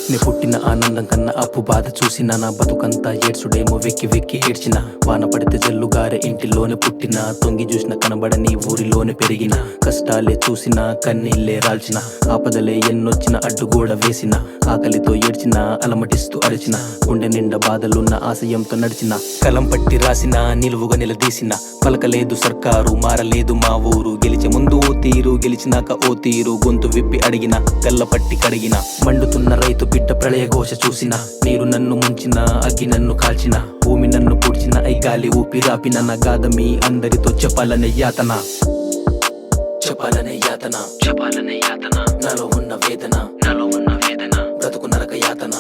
నే పుట్టిన ఆనందం కన్నా అప్పు బాధ చూసిన నా బతుకంతా ఏడ్చుడేమో వెక్కి వెక్కి ఏడ్చిన వాన పడితే జల్లుగారే ఇంటిలోనే పుట్టిన తొంగి చూసిన కనబడని ఊరిలోనే పెరిగిన కష్టాలే చూసిన కన్నీళ్ళే రాల్చిన ఆపదలే ఎన్నొచ్చిన అడ్డుగోడ వేసిన ఆకలితో ఏడ్చిన అలమటిస్తూ అరిచిన గుండె నిండా బాధలున్న ఆశయంతో నడిచిన కలం పట్టి రాసిన నిలువుగా నిలదీసిన పలకలేదు సర్కారు మారలేదు మా ఊరు గెలిచే ముందు ఓ తీరు గెలిచినాక ఓ తీరు గొంతు విప్పి అడిగిన గల్ల పట్టి కడిగిన మండుతున్న రైతు బిడ్డ ప్రళయ ఘోష చూసిన నీరు నన్ను ముంచిన అగ్గి నన్ను కాల్చిన భూమి నన్ను పూడ్చిన ఐ గాలి ఊపిరాపిన నా గాథ మీ అందరితో చెప్పాలనే యాతన చెప్పాలనే యాతన చెప్పాలనే యాతన నాలో ఉన్న వేదన బ్రతుకు నరక యాతన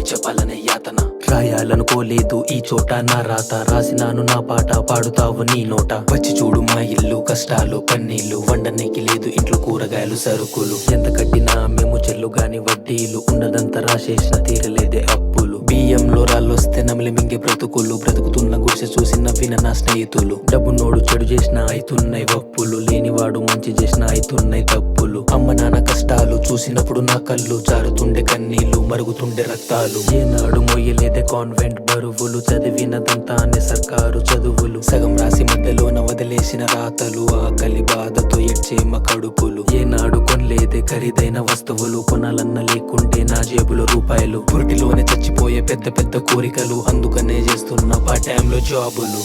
చెప్పాలనే యాతన రాయాలనుకోలేదు ఈ చోట నా రాత రాసినాను నా పాట పాడుతావు నీ నోట వచ్చి చూడు మా ఇల్లు కష్టాలు కన్నీళ్లు వండనికి లేదు ఇంట్లో కూరగాయలు సరుకులు ఎంత కట్టినా మేము చెల్లు గాని వడ్డీలు ఉన్నదంతా రాసేసిన తీరలేదే అప్పులు బియ్యంలో రాళ్ళొస్తే నమిలి మింగే బ్రతుకులు బ్రతుకుతున్న గుడిసె చూసి నవ్విన నా స్నేహితులు డబ్బు నోడు చెడు చేసిన అయితున్నాయి వప్పులు లేనివాడు మంచి చేసిన అయితున్నాయి తప్పులు అమ్మ నాన్న కష్టాలు చూసినప్పుడు నా కళ్ళు జారుతుండే కన్నీళ్లు మరుగుతుండే రక్తాలు ఏనాడు మొయ్యలేదే కాన్వెంట్ బరువులు చదివినదంతా అనే సర్కారు చదువులు సగం రాసి మధ్యలోన వదిలేసిన రాతలు ఆకలి బాధతో ఎడ్చే మా కడుపులు ఏనాడు కొనలేదే ఖరీదైన వస్తువులు కొనాలన్న లేకుంటే నా జేబులో రూపాయలు పురిటిలోనే చచ్చిపోయే పెద్ద పెద్ద కోరికలు అందుకనే చేస్తున్న పార్ట్ టైంలో జాబులు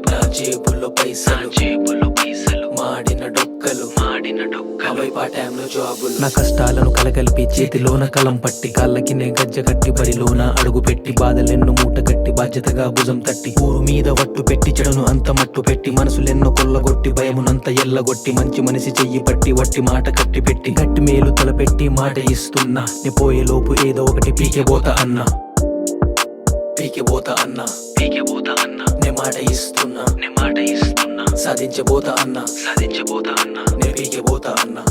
నా జేబులో పైసలు మాడిన డొక్కలు పార్ట్ టైంలో జాబులు నా కష్టాలను కలగలిపి చేతిలోన కలం పట్టి కాళ్ళకి నే గజ్జ కట్టి బరిలోన అడుగు పెట్టి బాధలెన్నో మూట కట్టి బాధ్యతగా భుజం తట్టి ఊరు మీద వట్టు పెట్టి చెడును అంత మట్టు పెట్టి మనసులెన్నో కొల్లగొట్టి భయమునంత ఎల్లగొట్టి మంచి మనిషి చెయ్యి పట్టి వట్టి మాట కట్టి పెట్టి గట్టి మేలు తలపెట్టి మాట ఇస్తున్నా నే పోయే లోపు ఏదో ఒకటి పీకెబోతా అన్నా నే మాట ఇస్తున్నా సాధించబోతా అన్నా నే పీకెబోతా అన్నా